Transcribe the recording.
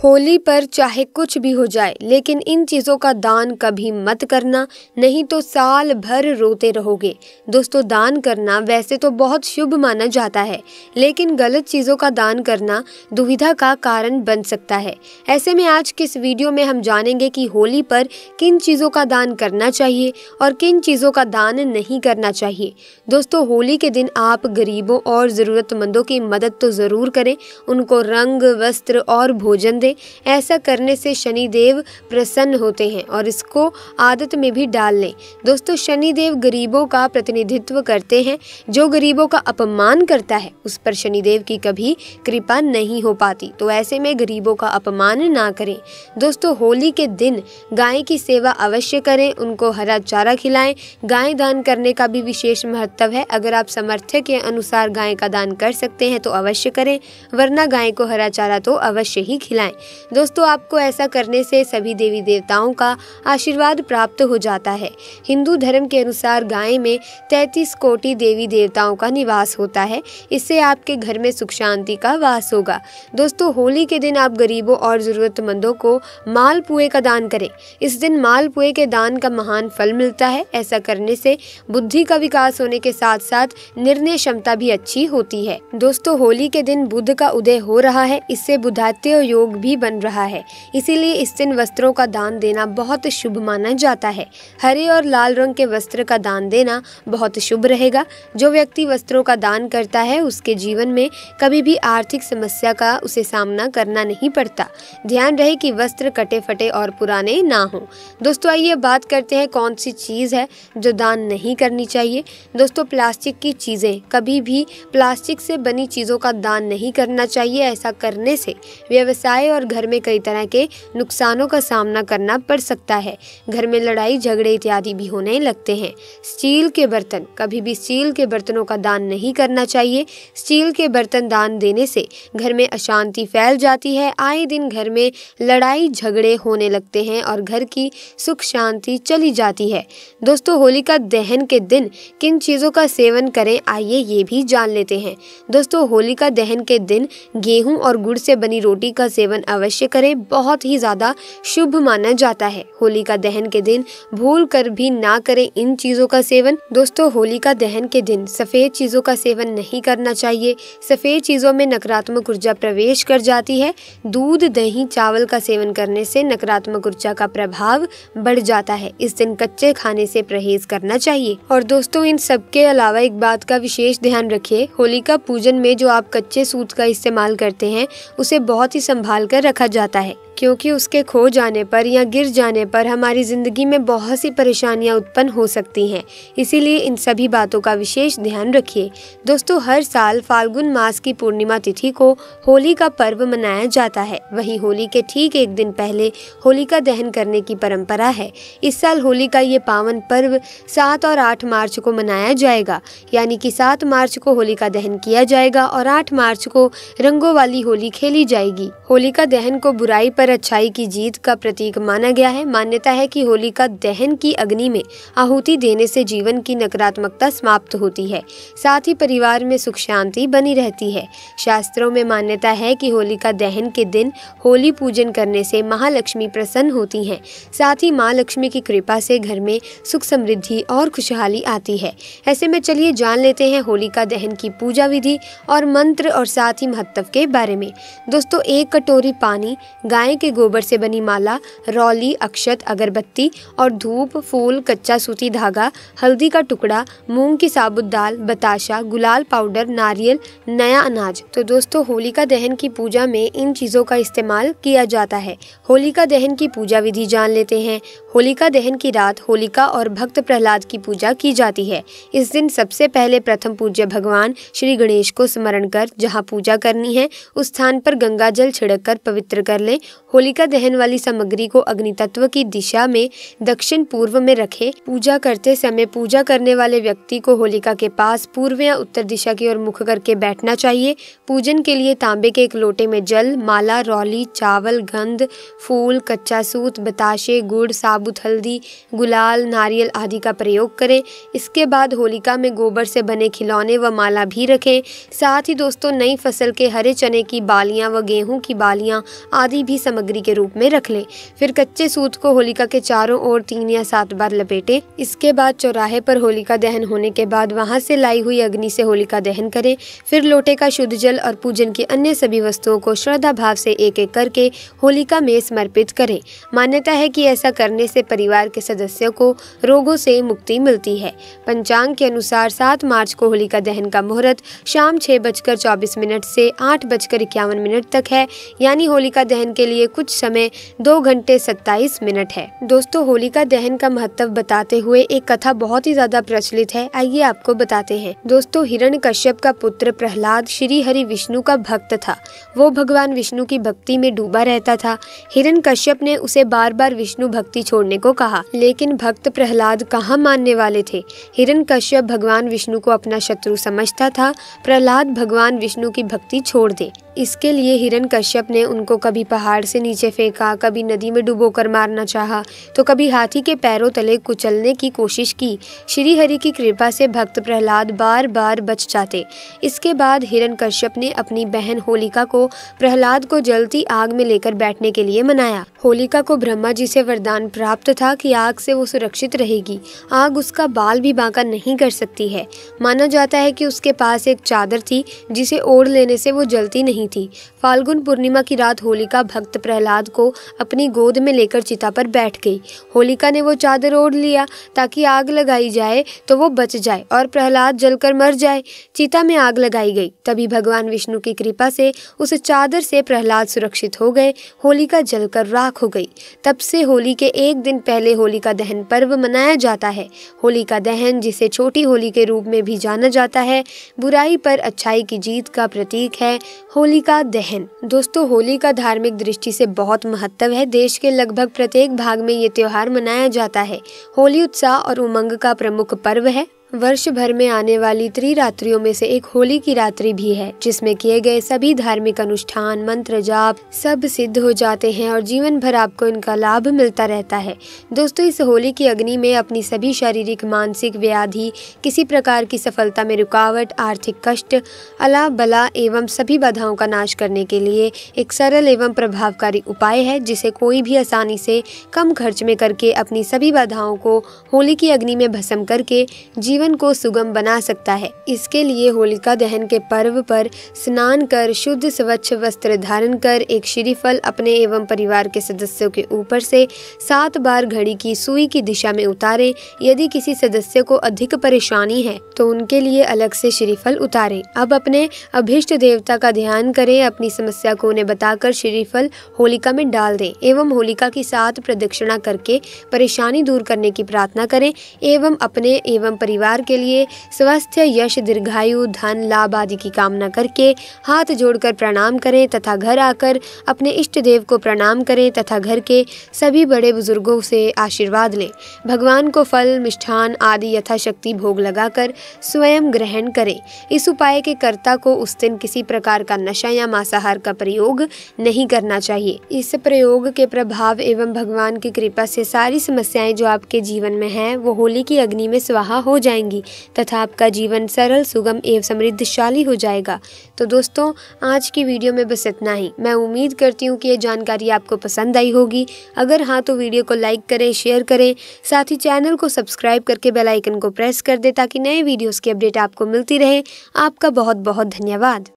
होली पर चाहे कुछ भी हो जाए, लेकिन इन चीज़ों का दान कभी मत करना, नहीं तो साल भर रोते रहोगे। दोस्तों, दान करना वैसे तो बहुत शुभ माना जाता है, लेकिन गलत चीज़ों का दान करना दुविधा का कारण बन सकता है। ऐसे में आज के इस वीडियो में हम जानेंगे कि होली पर किन चीज़ों का दान करना चाहिए और किन चीज़ों का दान नहीं करना चाहिए। दोस्तों, होली के दिन आप गरीबों और ज़रूरतमंदों की मदद तो ज़रूर करें, उनको रंग, वस्त्र और भोजन दें। ऐसा करने से शनिदेव प्रसन्न होते हैं और इसको आदत में भी डाल लें। दोस्तों, शनिदेव गरीबों का प्रतिनिधित्व करते हैं। जो गरीबों का अपमान करता है उस पर शनिदेव की कभी कृपा नहीं हो पाती, तो ऐसे में गरीबों का अपमान ना करें। दोस्तों, होली के दिन गाय की सेवा अवश्य करें, उनको हरा चारा खिलाएं। गाय दान करने का भी विशेष महत्व है। अगर आप सामर्थ्य के अनुसार गाय का दान कर सकते हैं तो अवश्य करें, वरना गाय को हरा चारा तो अवश्य ही खिलाएं। दोस्तों, आपको ऐसा करने से सभी देवी देवताओं का आशीर्वाद प्राप्त हो जाता है। हिंदू धर्म के अनुसार गाय में 33 कोटि देवी देवताओं का निवास होता है। इससे आपके घर में सुख शांति का वास होगा। दोस्तों, होली के दिन आप गरीबों और जरूरतमंदों को मालपुए का दान करें। इस दिन मालपुए के दान का महान फल मिलता है। ऐसा करने से बुद्धि का विकास होने के साथ साथ निर्णय क्षमता भी अच्छी होती है। दोस्तों, होली के दिन बुध का उदय हो रहा है, इससे बुधात्य योग भी बन रहा है, इसीलिए इस दिन वस्त्रों का दान देना बहुत शुभ माना जाता है। हरे और लाल रंग के वस्त्र का दान देना बहुत शुभ रहेगा। जो व्यक्ति वस्त्रों का दान करता है उसके जीवन में कभी भी आर्थिक समस्या का उसे सामना करना नहीं पड़ता। ध्यान रहे कि वस्त्र कटे फटे और पुराने ना हो। दोस्तों, आइए बात करते हैं कौन सी चीज़ है जो दान नहीं करनी चाहिए। दोस्तों, प्लास्टिक की चीज़ें, कभी भी प्लास्टिक से बनी चीज़ों का दान नहीं करना चाहिए। ऐसा करने से व्यवसाय और घर में कई तरह के नुकसानों का सामना करना पड़ सकता है। घर में लड़ाई झगड़े इत्यादि भी होने लगते हैं। स्टील के बर्तन, कभी भी स्टील के बर्तनों का दान नहीं करना चाहिए। स्टील के बर्तन दान देने से घर में अशांति फैल जाती है। आए दिन घर में लड़ाई झगड़े होने लगते हैं और घर की सुख शांति चली जाती है। दोस्तों, होलिका दहन के दिन किन चीज़ों का सेवन करें, आइए ये भी जान लेते हैं। दोस्तों, होलिका दहन के दिन गेहूं और गुड़ से बनी रोटी का सेवन अवश्य करें, बहुत ही ज़्यादा शुभ माना जाता है। होलिका दहन के दिन भूल कर भी ना करें इन चीज़ों का सेवन। दोस्तों, होलिका दहन के दिन सफ़ेद चीज़ों का सेवन नहीं करना चाहिए। सफ़ेद चीज़ों में नकारात्मक ऊर्जा प्रवेश कर जाती है। दूध, दही, चावल का सेवन करने से नकारात्मक ऊर्जा का प्रभाव बढ़ जाता है। इस दिन कच्चे खाने से परहेज करना चाहिए। और दोस्तों, इन सब के अलावा एक बात का विशेष ध्यान रखिए, होलिका पूजन में जो आप कच्चे सूत का इस्तेमाल करते हैं उसे बहुत ही संभाल कर रखा जाता है, क्योंकि उसके खो जाने पर या गिर जाने पर हमारी जिंदगी में बहुत सी परेशानियां उत्पन्न हो सकती हैं। इसीलिए इन सभी बातों का विशेष ध्यान रखिए। दोस्तों, हर साल फाल्गुन मास की पूर्णिमा तिथि को होली का पर्व मनाया जाता है। वहीं होली के ठीक एक दिन पहले होलिका दहन करने की परंपरा है। इस साल होली का ये पावन पर्व 7 और 8 मार्च को मनाया जाएगा, यानी कि 7 मार्च को होलिका दहन किया जाएगा और 8 मार्च को रंगों वाली होली खेली जाएगी। होलिका दहन को बुराई पर अच्छाई की जीत का प्रतीक माना गया है। मान्यता है कि होलिका दहन की अग्नि में आहुति देने से जीवन की नकारात्मकता समाप्त होती है, साथ ही परिवार में सुख शांति बनी रहती है। शास्त्रों में मान्यता है कि होलिका दहन के दिन होली पूजन करने से महालक्ष्मी प्रसन्न होती हैं, साथ ही माँ लक्ष्मी की कृपा से घर में सुख समृद्धि और खुशहाली आती है। ऐसे में चलिए जान लेते हैं होलिका दहन की पूजा विधि और मंत्र और साथ ही महत्व के बारे में। दोस्तों, 1 कटोरी पानी, गाय के गोबर से बनी माला, रौली, अक्षत, अगरबत्ती और धूप, फूल, कच्चा सूती धागा, हल्दी का टुकड़ा, मूंग की साबुत दाल, बताशा, गुलाल पाउडर, नारियल, नया अनाज। तो दोस्तों, होलिका दहन की पूजा में इन चीज़ों का इस्तेमाल किया जाता है। होलिका दहन की पूजा विधि जान लेते हैं। होलिका दहन की रात होलिका और भक्त प्रहलाद की पूजा की जाती है। इस दिन सबसे पहले प्रथम पूज्य भगवान श्री गणेश को स्मरण कर जहाँ पूजा करनी है उस स्थान पर गंगा जल छिड़क कर पवित्र कर लें। होलिका दहन वाली सामग्री को अग्नि तत्व की दिशा में दक्षिण पूर्व में रखें। पूजा करते समय पूजा करने वाले व्यक्ति को होलिका के पास पूर्व या उत्तर दिशा की ओर मुख करके बैठना चाहिए। पूजन के लिए तांबे के एक लोटे में जल, माला, रौली, चावल, गंध, फूल, कच्चा सूत, बताशे, गुड़, साबुत हल्दी, गुलाल, नारियल आदि का प्रयोग करें। इसके बाद होलिका में गोबर से बने खिलौने व माला भी रखें। साथ ही दोस्तों नई फसल के हरे चने की बालियां व गेहूं की बालियां आदि भी सामग्री के रूप में रख लें। फिर कच्चे सूत को होलिका के चारों ओर 3 या 7 बार लपेटें। इसके बाद चौराहे पर होलिका दहन होने के बाद वहां से लाई हुई अग्नि से होलिका दहन करें। फिर लोटे का शुद्ध जल और पूजन की अन्य सभी वस्तुओं को श्रद्धा भाव से एक एक करके होलिका में समर्पित करें। मान्यता है कि ऐसा करने से परिवार के सदस्यों को रोगों से मुक्ति मिलती है। पंचांग के अनुसार 7 मार्च को होलिका दहन का मुहूर्त शाम 6:24 से 8:51 तक है, यानी होलिका दहन के लिए कुछ समय 2 घंटे 27 मिनट है। दोस्तों होलिका दहन का महत्व बताते हुए एक कथा बहुत ही ज्यादा प्रचलित है, आइए आपको बताते हैं। दोस्तों हिरण्यकश्यप का पुत्र प्रहलाद श्री हरि विष्णु का भक्त था। वो भगवान विष्णु की भक्ति में डूबा रहता था। हिरण्यकश्यप ने उसे बार बार विष्णु भक्ति छोड़ने को कहा, लेकिन भक्त प्रहलाद कहाँ मानने वाले थे। हिरण्यकश्यप भगवान विष्णु को अपना शत्रु समझता था। प्रहलाद भगवान विष्णु की भक्ति छोड़ दे, इसके लिए हिरण्यकश्यप ने उनको कभी पहाड़ से नीचे फेंका, कभी नदी में डुबोकर मारना चाहा, तो कभी हाथी के पैरों तले कुचलने की कोशिश की। श्री हरि की कृपा से भक्त प्रहलाद बार बार बच जाते। इसके बाद हिरण्यकश्यप ने अपनी बहन होलिका को प्रहलाद को जलती आग में लेकर बैठने के लिए मनाया। होलिका को ब्रह्मा जी से वरदान प्राप्त था कि आग से वो सुरक्षित रहेगी। आग उसका बाल भी बांका नहीं कर सकती है। माना जाता है कि उसके पास एक चादर थी जिसे ओढ़ लेने से वो जलती नहीं थी। फाल्गुन पूर्णिमा की रात होलिका भक्त प्रहलाद को अपनी गोद में लेकर चिता पर बैठ गई। होलिका ने वो चादर ओढ़ लिया ताकि आग लगाई जाए तो वो बच जाए और प्रहलाद जलकर मर जाए। चिता में आग लगाई गई। तभी भगवान विष्णु की कृपा से उस चादर से प्रहलाद सुरक्षित हो गए। होलिका जलकर राख हो गई। तब से होली के एक दिन पहले होलिका दहन पर्व मनाया जाता है। होलिका दहन, जिसे छोटी होली के रूप में भी जाना जाता है, बुराई पर अच्छाई की जीत का प्रतीक है। होलिका दहन दोस्तों होली का धार्मिक दृष्टि से बहुत महत्व है। देश के लगभग प्रत्येक भाग में ये त्योहार मनाया जाता है। होली उत्साह और उमंग का प्रमुख पर्व है। वर्ष भर में आने वाली त्रिरात्रियों में से एक होली की रात्रि भी है, जिसमें किए गए सभी धार्मिक अनुष्ठान, मंत्र जाप सब सिद्ध हो जाते हैं और जीवन भर आपको इनका लाभ मिलता रहता है। दोस्तों इस होली की अग्नि में अपनी सभी शारीरिक, मानसिक व्याधि, किसी प्रकार की सफलता में रुकावट, आर्थिक कष्ट, अला बला एवं सभी बाधाओं का नाश करने के लिए एक सरल एवं प्रभावकारी उपाय है, जिसे कोई भी आसानी से कम खर्च में करके अपनी सभी बाधाओं को होली की अग्नि में भस्म करके जीवन को सुगम बना सकता है। इसके लिए होलिका दहन के पर्व पर स्नान कर शुद्ध स्वच्छ वस्त्र धारण कर एक श्रीफल अपने एवं परिवार के सदस्यों के ऊपर से 7 बार घड़ी की सुई की दिशा में उतारें। यदि किसी सदस्य को अधिक परेशानी है तो उनके लिए अलग से श्रीफल उतारें। अब अपने अभिष्ट देवता का ध्यान करें, अपनी समस्या को उन्हें बताकर श्रीफल होलिका में डाल दें एवं होलिका की 7 प्रदक्षिणा करके परेशानी दूर करने की प्रार्थना करें एवं अपने एवं परिवार के लिए स्वास्थ्य, यश, दीर्घायु, धन, लाभ आदि की कामना करके हाथ जोड़कर प्रणाम करें तथा घर आकर अपने इष्ट देव को प्रणाम करें तथा घर के सभी बड़े बुजुर्गों से आशीर्वाद लें। भगवान को फल, मिष्ठान आदि यथाशक्ति भोग लगाकर स्वयं ग्रहण करें। इस उपाय के कर्ता को उस दिन किसी प्रकार का नशा या मांसाहार का प्रयोग नहीं करना चाहिए। इस प्रयोग के प्रभाव एवं भगवान की कृपा से सारी समस्याएं जो आपके जीवन में हैं वो होली की अग्नि में स्वाहा हो जाएंगी तथा आपका जीवन सरल, सुगम एवं समृद्धशाली हो जाएगा। तो दोस्तों आज की वीडियो में बस इतना ही। मैं उम्मीद करती हूँ कि ये जानकारी आपको पसंद आई होगी। अगर हाँ तो वीडियो को लाइक करें, शेयर करें, साथ ही चैनल को सब्सक्राइब करके बेल आइकन को प्रेस कर दें ताकि नए वीडियोस की अपडेट आपको मिलती रहे। आपका बहुत बहुत धन्यवाद।